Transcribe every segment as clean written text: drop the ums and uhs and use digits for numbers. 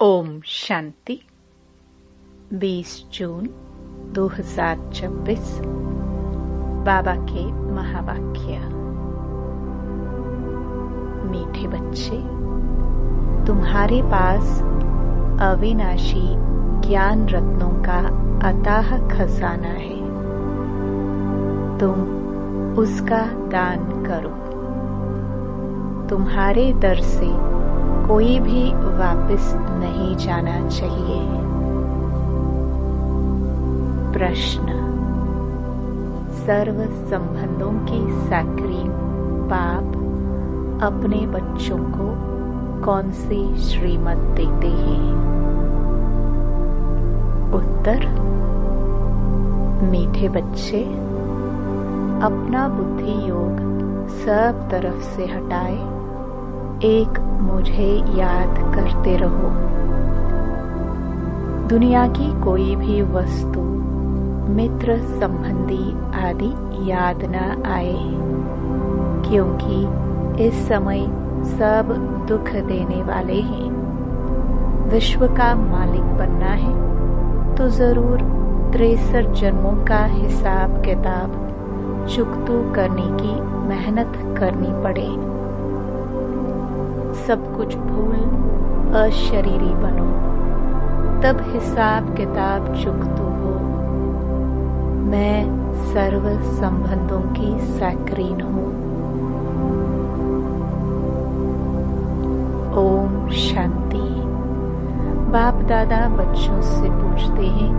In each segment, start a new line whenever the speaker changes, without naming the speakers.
ओम शांति। 20 जून 2026। बाबा के महावाक्य। मीठे बच्चे, तुम्हारे पास अविनाशी ज्ञान रत्नों का अथाह खजाना है। तुम उसका दान करो। तुम्हारे दर से कोई भी वापस नहीं जाना चाहिए। प्रश्न। सर्व संबंधों की साकरी बाप अपने बच्चों को कौन सी श्रीमत देते हैं? उत्तर। मीठे बच्चे, अपना बुद्धि योग सब तरफ से हटाए एक मुझे याद करते रहो। दुनिया की कोई भी वस्तु, मित्र, संबंधी आदि याद न आए, क्योंकि इस समय सब दुख देने वाले हैं। विश्व का मालिक बनना है तो जरूर 63 जन्मों का हिसाब किताब चुकतू करने की मेहनत करनी पड़े। सब कुछ भूल अशरीरी बनो, तब हिसाब किताब चुकतू हो। मैं सर्व संबंधों की साकरीन हूँ। ओम शांति। बाप दादा बच्चों से पूछते हैं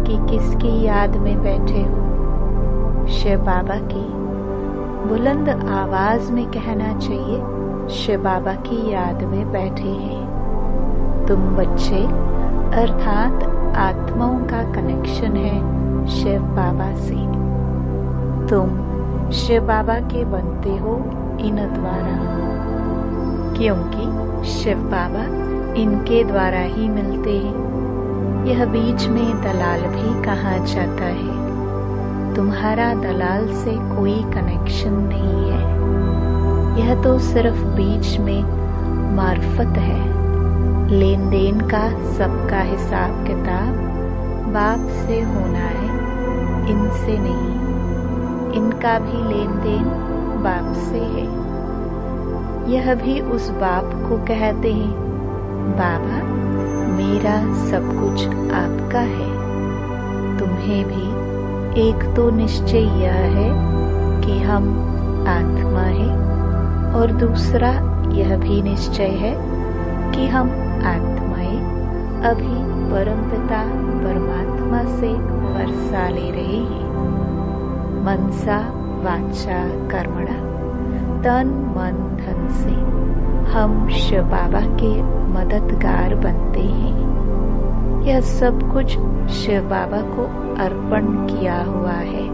कि किसकी याद में बैठे हो? शिव बाबा की। बुलंद आवाज में कहना चाहिए, शिव बाबा की याद में बैठे हैं। तुम बच्चे अर्थात आत्माओं का कनेक्शन है शिव बाबा से। तुम शिव बाबा के बनते हो इन द्वारा, क्योंकि शिव बाबा इनके द्वारा ही मिलते हैं। यह बीच में दलाल भी कहा जाता है। तुम्हारा दलाल से कोई कनेक्शन नहीं है। यह तो सिर्फ बीच में मार्फत है। लेन देन का सबका हिसाब किताब बाप से होना है, इनसे नहीं। इनका भी लेन देन बाप से है। यह भी उस बाप को कहते हैं, बाबा मेरा सब कुछ आपका है। तुम्हें भी एक तो निश्चय यह है कि हम आत्मा हैं, और दूसरा यह भी निश्चय है कि हम आत्माएं अभी परमपिता परमात्मा से वर्षा ले रहे हैं। मनसा वाचा कर्मणा, तन मन धन से हम शिव बाबा के मददगार बनते हैं। यह सब कुछ शिव बाबा को अर्पण किया हुआ है।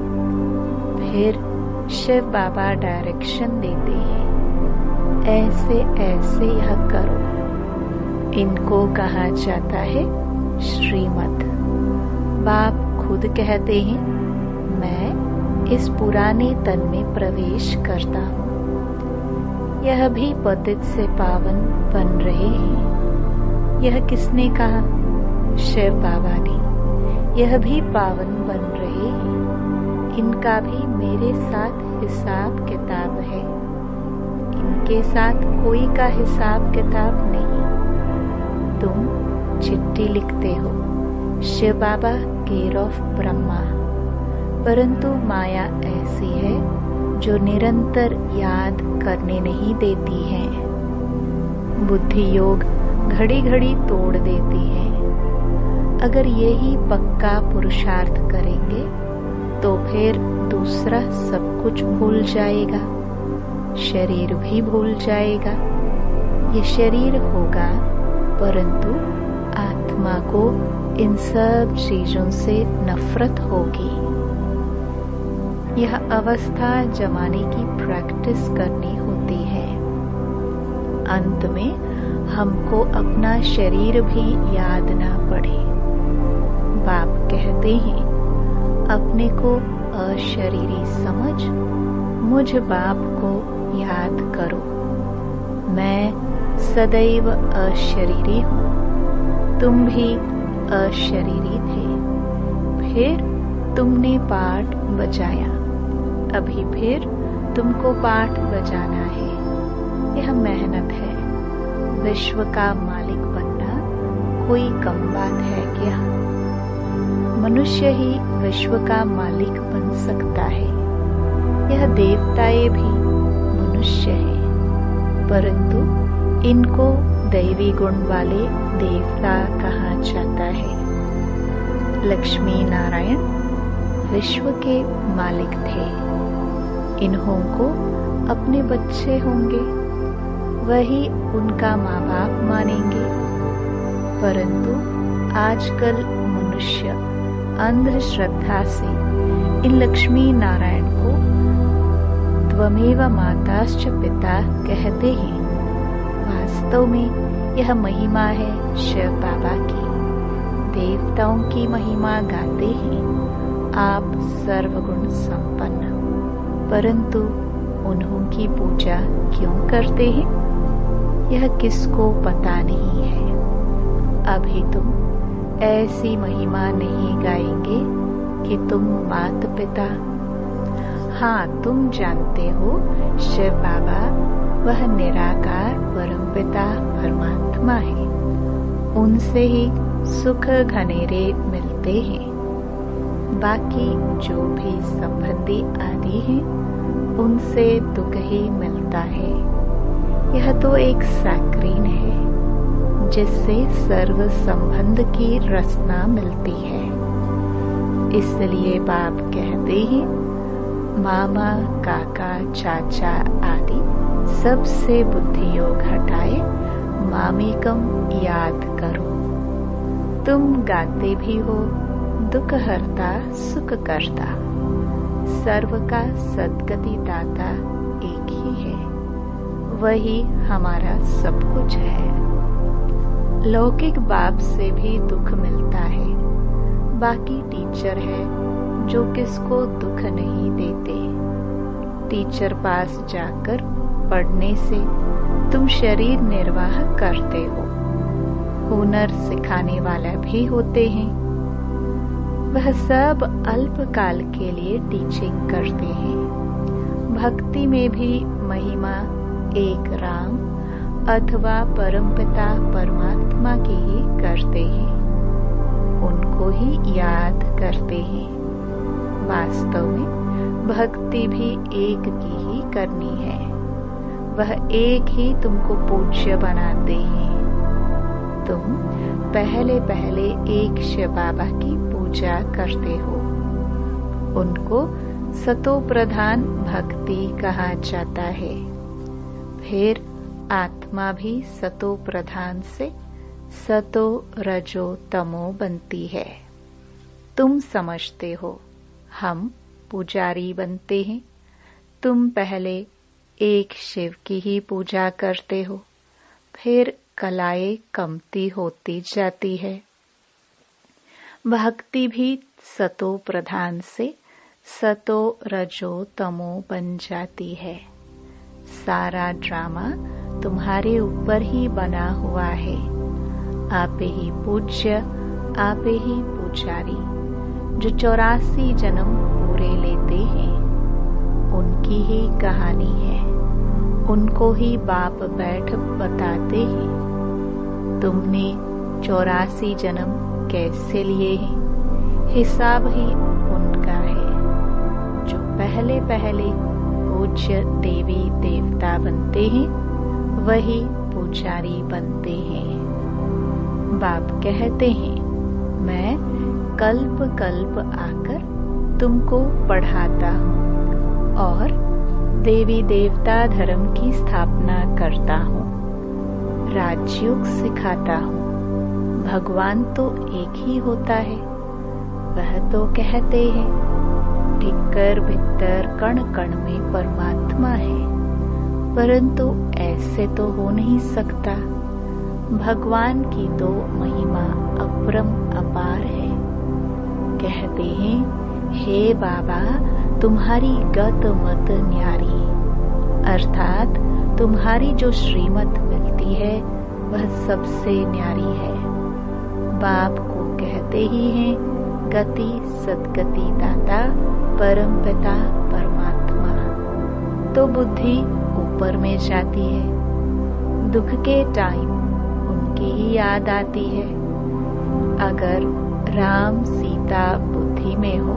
फिर शिव बाबा डायरेक्शन देते हैं, ऐसे ऐसे यह करो। इनको कहा जाता है श्रीमत। बाप खुद कहते हैं, मैं इस पुराने तन में प्रवेश करता हूँ। यह भी पतित से पावन बन रहे हैं। यह किसने कहा? शिव बाबा ने। यह भी पावन बन रहे हैं। इनका भी मेरे साथ हिसाब किताब है। इनके साथ कोई का हिसाब किताब नहीं। तुम चिट्ठी लिखते हो, शिव बाबा केयर ऑफ ब्रह्मा, परंतु माया ऐसी है जो निरंतर याद करने नहीं देती है। बुद्धि योग घड़ी घड़ी तोड़ देती है। अगर यही पक्का पुरुषार्थ करेंगे तो फिर दूसरा सब कुछ भूल जाएगा। शरीर भी भूल जाएगा। ये शरीर होगा, परंतु आत्मा को इन सब चीजों से नफरत होगी। यह अवस्था जमाने की प्रैक्टिस करनी होती है। अंत में हमको अपना शरीर भी याद ना पड़े। बाप कहते हैं, अपने को अशरीरी समझ मुझ बाप को याद करो। मैं सदैव अशरीरी हूँ। तुम भी अशरीरी थे, फिर तुमने पाठ बजाया, अभी फिर तुमको पाठ बजाना है। यह मेहनत है। विश्व का मालिक बनना कोई कम बात है क्या? मनुष्य ही विश्व का मालिक बन सकता है। यह देवताएं भी मनुष्य हैं, परंतु इनको दैवी गुण वाले देवता कहा जाता है। लक्ष्मी नारायण विश्व के मालिक थे। इन्हों को अपने बच्चे होंगे, वही उनका माँ बाप मानेंगे, परंतु आजकल मनुष्य अंधश्रद्धा से इन लक्ष्मी नारायण को त्वमेव माताश्च पिता कहते हैं। वास्तव में यह महिमा है शिव बाबा की। देवताओं की महिमा गाते हैं आप सर्वगुण संपन्न, परंतु उन्हों की पूजा क्यों करते हैं यह किसको पता नहीं है। अभी तुम ऐसी महिमा नहीं गाएंगे कि तुम माता पिता। हाँ, तुम जानते हो शिव बाबा वह निराकार परमपिता परमात्मा है। उनसे ही सुख घनेरे मिलते हैं। बाकी जो भी संबंधी आदि हैं उनसे दुख ही मिलता है। यह तो एक साक्रीन है जिससे सर्व संबंध की रसना मिलती है। इसलिए बाप कहते हैं मामा काका चाचा आदि सबसे बुद्धि योग हटाए मामेकम याद करो। तुम गाते भी हो दुख हरता सुख करता, सर्व का सद्गति दाता एक ही है, वही हमारा सब कुछ है। लौकिक बाप से भी दुख मिलता है, बाकी टीचर है जो किसको दुख नहीं देते। टीचर पास जाकर पढ़ने से तुम शरीर निर्वाह करते हो। हुनर सिखाने वाला भी होते हैं, वह सब अल्पकाल के लिए टीचिंग करते हैं। भक्ति में भी महिमा एक राम अथवा परमपिता परमात्मा की ही करते हैं, उनको ही याद करते हैं। वास्तव में भक्ति भी एक की ही करनी है, वह एक ही तुमको पूज्य बनाते हैं। तुम पहले पहले एक शिव बाबा की पूजा करते हो, उनको सतो प्रधान भक्ति कहा जाता है। फिर आत्मा भी सतो प्रधान से सतो रजो तमो बनती है। तुम समझते हो हम पुजारी बनते हैं, तुम पहले एक शिव की ही पूजा करते हो, फिर कलाएं कमती होती जाती है। भक्ति भी सतो प्रधान से सतो रजो तमो बन जाती है। सारा ड्रामा तुम्हारे ऊपर ही बना हुआ है। आप ही पूज्य, आप ही पुजारी। जो 84 जन्म पूरे लेते हैं उनकी ही कहानी है, उनको ही बाप बैठ बताते हैं। तुमने 84 जन्म कैसे लिए हैं, हिसाब ही उनका है। जो पहले पहले पूज्य देवी देवता बनते हैं वही पुजारी बनते हैं। बाप कहते हैं मैं कल्प कल्प आकर तुमको पढ़ाता हूँ और देवी देवता धर्म की स्थापना करता हूँ, राजयोग सिखाता हूँ। भगवान तो एक ही होता है। वह तो कहते हैं टिक्कर भित्तर कण कण में परमात्मा है, परंतु ऐसे तो हो नहीं सकता। भगवान की तो महिमा अपरम अपार है। कहते हैं हे बाबा तुम्हारी गत मत न्यारी, अर्थात तुम्हारी जो श्रीमत मिलती है वह सबसे न्यारी है। बाप को कहते ही हैं गति सदगति दाता परम पिता परमात्मा। तो बुद्धि ऊपर में जाती है। दुख के टाइम उनकी ही याद आती है। अगर राम सीता बुद्धि में हो,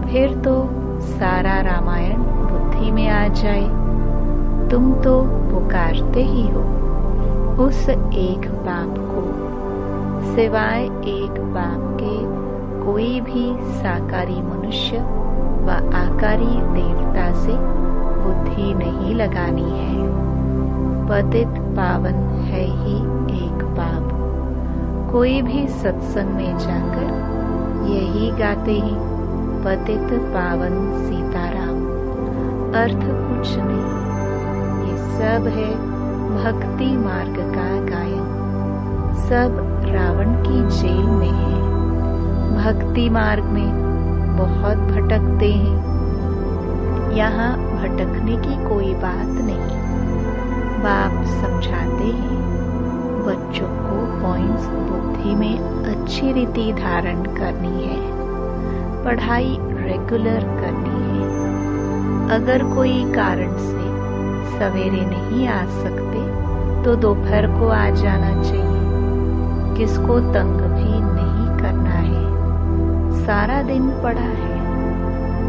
फिर तो सारा रामायण बुद्धि में आ जाए। तुम तो पुकारते ही हो उस एक बाप को। सिवाय एक बाप के कोई भी साकारी मनुष्य व आकारी देवता से बुद्धि नहीं लगानी है। पतित पावन है ही एक बाप। कोई भी सत्संग में जाकर यही गाते हैं पतित पावन सीताराम। अर्थ कुछ नहीं, ये सब है भक्ति मार्ग का गायन। सब रावण की जेल में है। भक्ति मार्ग में बहुत भटकते हैं। यहाँ भटकने की कोई बात नहीं। बाप समझाते हैं बच्चों को पॉइंट्स बुद्धि में अच्छी रीति धारण करनी है। पढ़ाई रेगुलर करनी है। अगर कोई कारण से सवेरे नहीं आ सकते तो दोपहर को आ जाना चाहिए। किसको तंग भी नहीं करना है। सारा दिन पढ़ा है,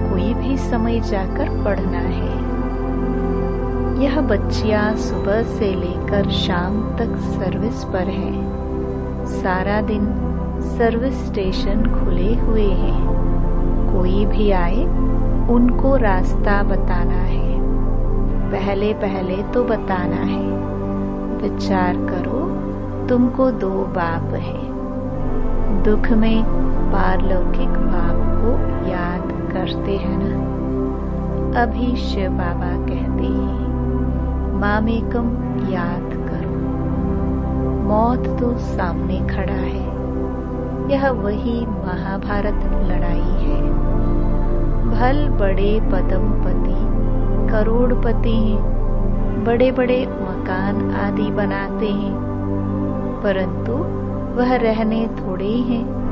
कोई भी समय जाकर पढ़ना है। यह बच्चियां सुबह से लेकर शाम तक सर्विस पर है। सारा दिन सर्विस स्टेशन खुले हुए हैं। कोई भी आए उनको रास्ता बताना है। पहले पहले तो बताना है। विचार करो, तुमको दो बाप है। दुख में पारलौकिक बाप को याद करते हैं ना। अभी शिव बाबा कहते हैं मामेकम याद करो। मौत तो सामने खड़ा है। यह वही महाभारत लड़ाई है। भल बड़े पदमपति करोड़पति हैं, बड़े बड़े मकान आदि बनाते हैं, परंतु वह रहने थोड़े ही हैं।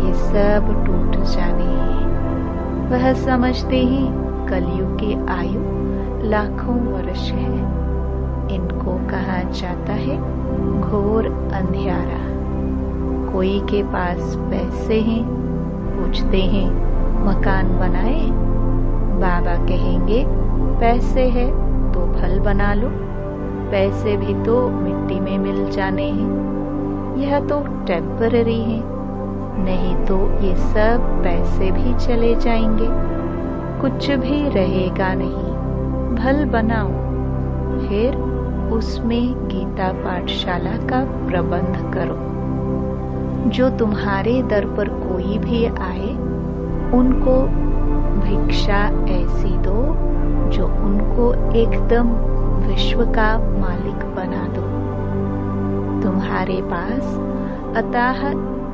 ये सब टूट जाने हैं। वह समझते हैं कलयुग की आयु लाखों वर्ष है। इनको कहा जाता है घोर अंधियारा। कोई के पास पैसे हैं, पूछते हैं मकान बनाए। बाबा कहेंगे पैसे है तो फल बना लो। पैसे भी तो मिट्टी में मिल जाने हैं। यह तो टेम्पररी है, नहीं तो ये सब पैसे भी चले जाएंगे। कुछ भी रहेगा नहीं। फल बनाओ, फिर उसमें गीता पाठशाला का प्रबंध करो। जो तुम्हारे दर पर कोई भी आए, उनको भिक्षा ऐसी दो जो उनको एकदम विश्व का मालिक बना दो। तुम्हारे पास अथाह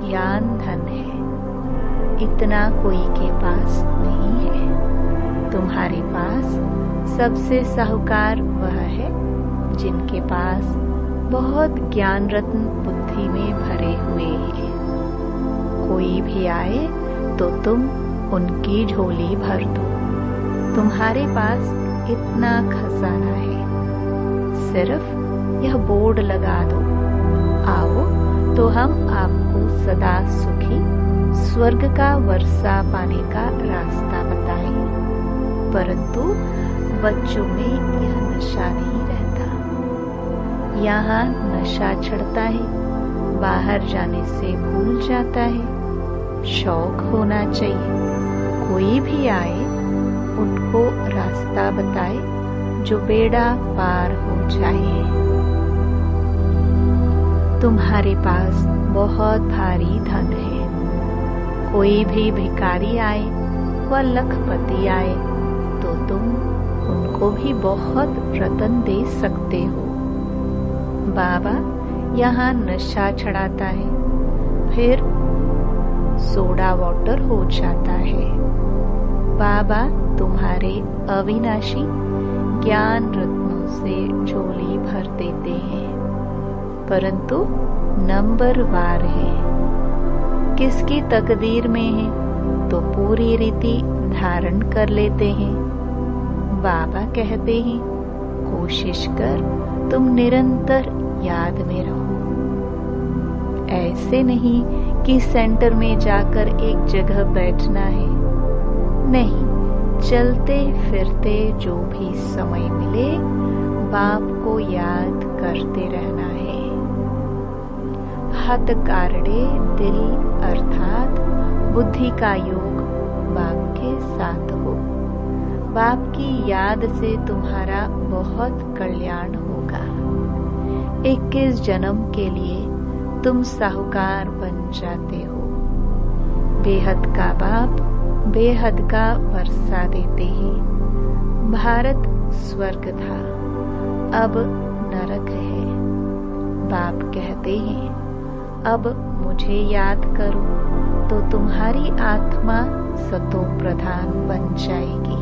ज्ञान धन है, इतना कोई के पास नहीं है। तुम्हारे पास सबसे साहूकार वह है जिनके पास बहुत ज्ञान रत्न बुद्धि में भरे हुए हैं। कोई भी आए तो तुम उनकी झोली भर दो। तुम्हारे पास इतना खजाना है, सिर्फ यह बोर्ड लगा दो, आओ तो हम आपको सदा सुखी स्वर्ग का वर्षा पाने का रास्ता बताएं। परंतु बच्चों में यह नशा नहीं रहता। यहाँ नशा चढ़ता है, बाहर जाने से भूल जाता है। शौक होना चाहिए। कोई भी आए उनको रास्ता बताए जो बेड़ा पार हो जाए। तुम्हारे पास बहुत भारी धन है। कोई भी भिखारी आए व लखपति आए तो तुम उनको भी बहुत रतन दे सकते हो। बाबा यहाँ नशा चढ़ाता है, फिर सोडा वाटर हो जाता है। बाबा तुम्हारे अविनाशी ज्ञान रत्नों से झोली भर देते हैं। परंतु नंबरवार है। किसकी तकदीर में है तो पूरी रीति धारण कर लेते हैं। बाबा कहते हैं कोशिश कर तुम निरंतर याद में रहो। ऐसे नहीं कि सेंटर में जाकर एक जगह बैठना है, नहीं, चलते फिरते जो भी समय मिले बाप को याद करते रहना है। हत कारणे दिल अर्थात बुद्धि का योग बाप के साथ हो। बाप की याद से तुम्हारा बहुत कल्याण होगा। 21 जन्म के लिए तुम साहूकार बन जाते हो। बेहद का बाप बेहद का वर्षा देते हैं। भारत स्वर्ग था, अब नरक है। बाप कहते हैं अब मुझे याद करो तो तुम्हारी आत्मा सतो प्रधान बन जाएगी।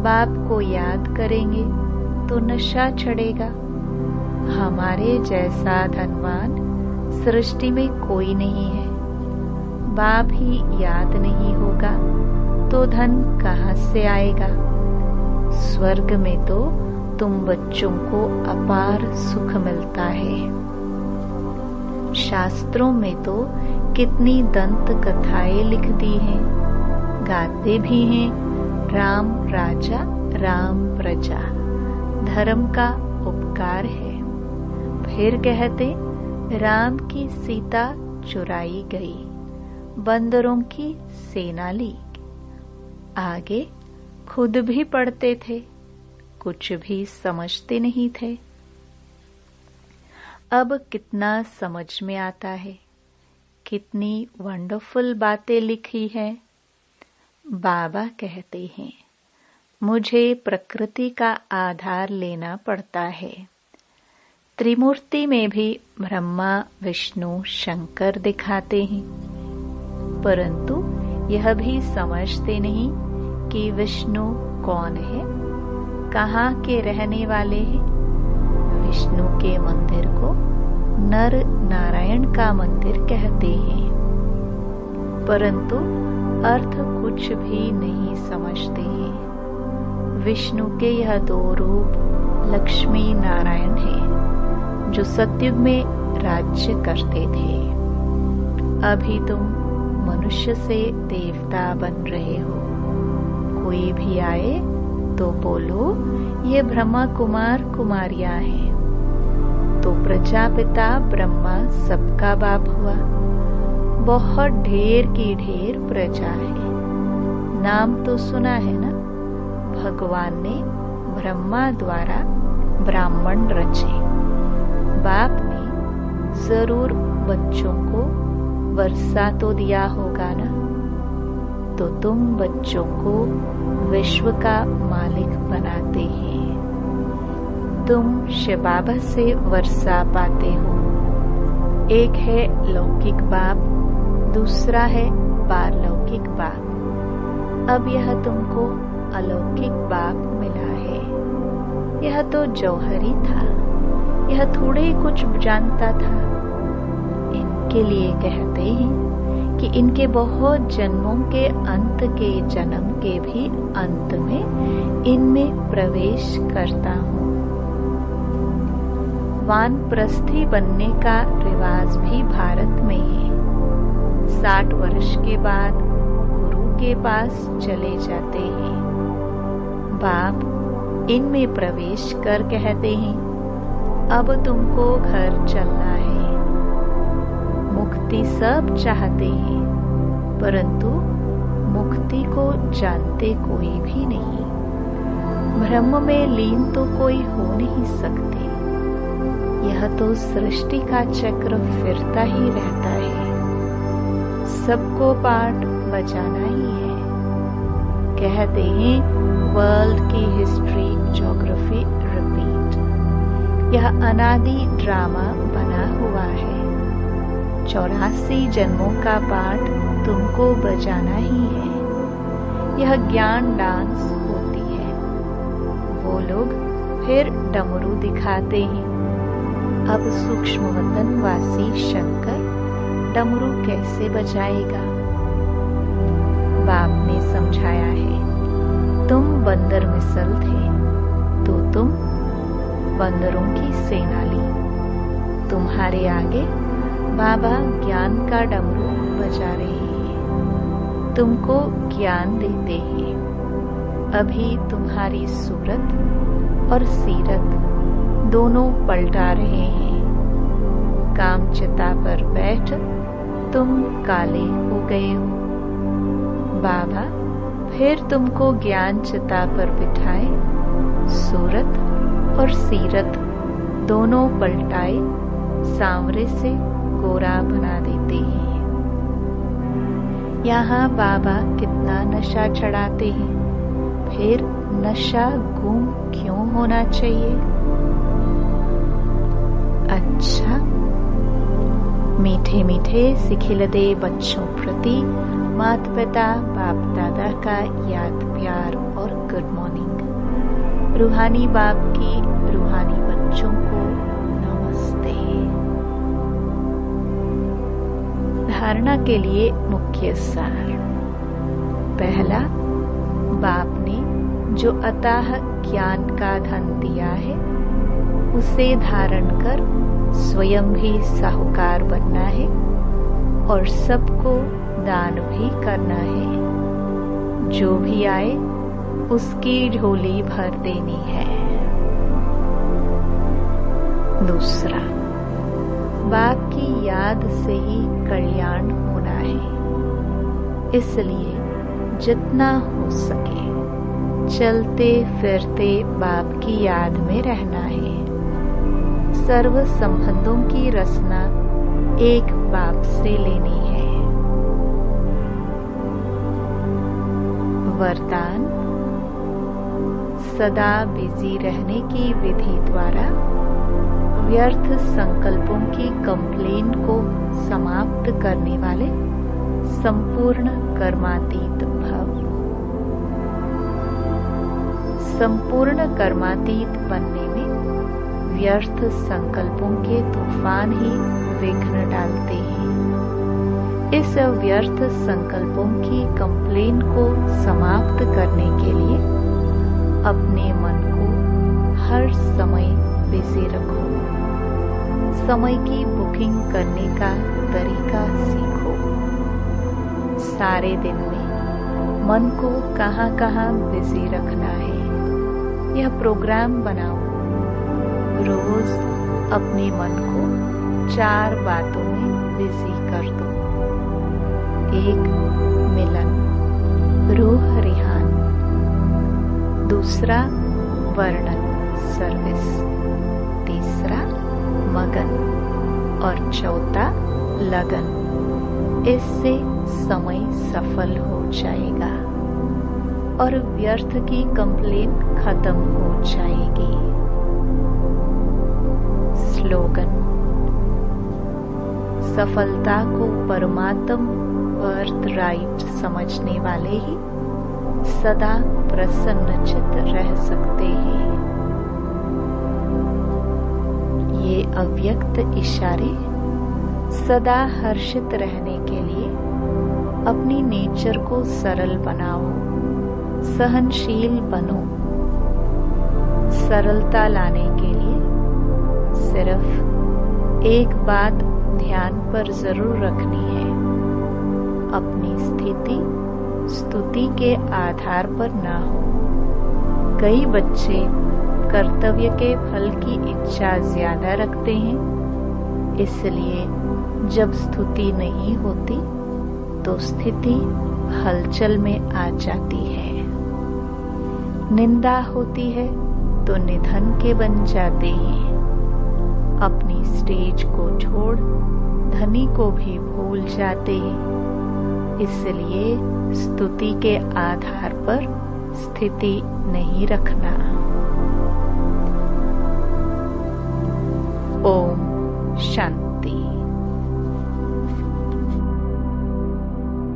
बाप को याद करेंगे तो नशा चढ़ेगा। हमारे जैसा धनवान सृष्टि में कोई नहीं है। बाप ही याद नहीं होगा तो धन कहाँ से आएगा। स्वर्ग में तो तुम बच्चों को अपार सुख मिलता है। शास्त्रों में तो कितनी दंत कथाएं लिख दी हैं, गाते भी हैं। राम राजा राम प्रजा धर्म का उपकार है। फिर कहते राम की सीता चुराई गई, बंदरों की सेना ली। आगे खुद भी पढ़ते थे, कुछ भी समझते नहीं थे। अब कितना समझ में आता है, कितनी वंडरफुल बातें लिखी है। बाबा कहते हैं मुझे प्रकृति का आधार लेना पड़ता है। त्रिमूर्ति में भी ब्रह्मा विष्णु शंकर दिखाते हैं, परंतु यह भी समझते नहीं कि विष्णु कौन है, कहाँ के रहने वाले हैं। विष्णु के मंदिर को नर नारायण का मंदिर कहते हैं, परंतु अर्थ कुछ भी नहीं समझते हैं। विष्णु के यह दो रूप लक्ष्मी नारायण हैं, जो सतयुग में राज्य करते थे। अभी तुम मनुष्य से देवता बन रहे हो। कोई भी आए तो बोलो ये ब्रह्मा कुमार कुमारियां हैं। तो प्रजापिता ब्रह्मा सबका बाप हुआ। बहुत ढेर की ढेर प्रजा है। नाम तो सुना है ना, भगवान ने ब्रह्मा द्वारा ब्राह्मण रचे। बाप ने जरूर बच्चों को वर्षा तो दिया होगा ना, तो तुम बच्चों को विश्व का मालिक बनाते हैं। तुम शिव बाबा से वर्षा पाते हो। एक है लौकिक बाप, दूसरा है पारलौकिक बाप। अब यह तुमको अलौकिक बाप मिला है। यह तो जौहरी था, यह थोड़े कुछ जानता था। इनके लिए कहते हैं कि इनके बहुत जन्मों के अंत के जन्म के भी अंत में इनमें प्रवेश करता हूँ। वानप्रस्थी बनने का रिवाज भी भारत में है। 60 वर्ष के बाद गुरु के पास चले जाते हैं। बाप इनमें प्रवेश कर कहते हैं अब तुमको घर चलना है। मुक्ति सब चाहते हैं, परंतु मुक्ति को जानते कोई भी नहीं। ब्रह्म में लीन तो कोई हो नहीं सकते। यह तो सृष्टि का चक्र फिरता ही रहता है। सबको पाठ बजाना ही है। कहते हैं वर्ल्ड की हिस्ट्री ज्योग्राफी रिपीट। यह अनादि ड्रामा बना हुआ है। 84 जन्मों का पाठ तुमको बजाना ही है। यह ज्ञान डांस होती है। वो लोग फिर डमरू दिखाते हैं। अब सूक्ष्म वतन वासी शंकर डमरू कैसे बजाएगा? बाप ने समझाया है, तुम बंदर मिसल थे तो तुम बंदरों की सेना ली। तुम्हारे आगे बाबा ज्ञान का डमरू बजा रहे हैं, तुमको ज्ञान देते हैं। अभी तुम्हारी सूरत और सीरत दोनों पलटा रहे हैं। कामचिता पर बैठ तुम काले हो गए हो। बाबा फिर तुमको ज्ञान चिता पर बिठाए, सूरत और सीरत दोनों पलटाए सांवरे से गोरा बना देते हैं। यहाँ बाबा कितना नशा चढ़ाते हैं, फिर नशा गुम क्यों होना चाहिए? अच्छा, मीठे मीठे सिखिलदे बच्चों प्रति माता पिता बाप दादा का याद प्यार और गुड मॉर्निंग। रूहानी बाप की रूहानी बच्चों को नमस्ते। धारणा के लिए मुख्य सार। पहला, बाप ने जो अथाह ज्ञान का धन दिया है उसे धारण कर स्वयं भी साहूकार बनना है और सबको दान भी करना है। जो भी आए उसकी झोली भर देनी है। दूसरा, बाप की याद से ही कल्याण होना है, इसलिए जितना हो सके चलते फिरते बाप की याद में रहना है। सर्व संबंधों की रचना एक बाप से लेनी है। वरदान, सदा बिजी रहने की विधि द्वारा व्यर्थ संकल्पों की कंप्लेन को समाप्त करने वाले संपूर्ण कर्मातीत भव। संपूर्ण कर्मातीत बनने में व्यर्थ संकल्पों के तूफान ही विघ्न डालते हैं। इस व्यर्थ संकल्पों की कंप्लेन को समाप्त करने के लिए अपने मन को हर समय बिजी रखो। समय की बुकिंग करने का तरीका सीखो। सारे दिन में मन को कहाँ कहाँ बिजी रखना है, यह प्रोग्राम बनाओ। रोज अपने मन को 4 बातों में बिजी कर दो। 1, मिलन, रूह रिहान। दूसरा, वर्णन, सर्विस। तीसरा, मगन। और चौथा, लगन। इससे समय सफल हो जाएगा और व्यर्थ की कंप्लेन खत्म हो जाएगी। स्लोगन, सफलता को परमात्म बर्थ राइट समझने वाले ही सदा प्रसन्नचित रह सकते हैं। ये अव्यक्त इशारे सदा हर्षित रहने के लिए अपनी नेचर को सरल बनाओ, सहनशील बनो। सरलता लाने के लिए सिर्फ एक बात ध्यान पर जरूर रखनी है, अपनी स्थिति स्तुति के आधार पर ना हो। कई बच्चे कर्तव्य के फल की इच्छा ज्यादा रखते हैं, इसलिए जब स्तुति नहीं होती तो स्थिति हलचल में आ जाती है। निंदा होती है तो निधन के बन जाते हैं। अपनी स्टेज को छोड़ धनी को भी भूल जाते हैं। इसलिए स्तुति के आधार पर स्थिति नहीं रखना। ओम शांति।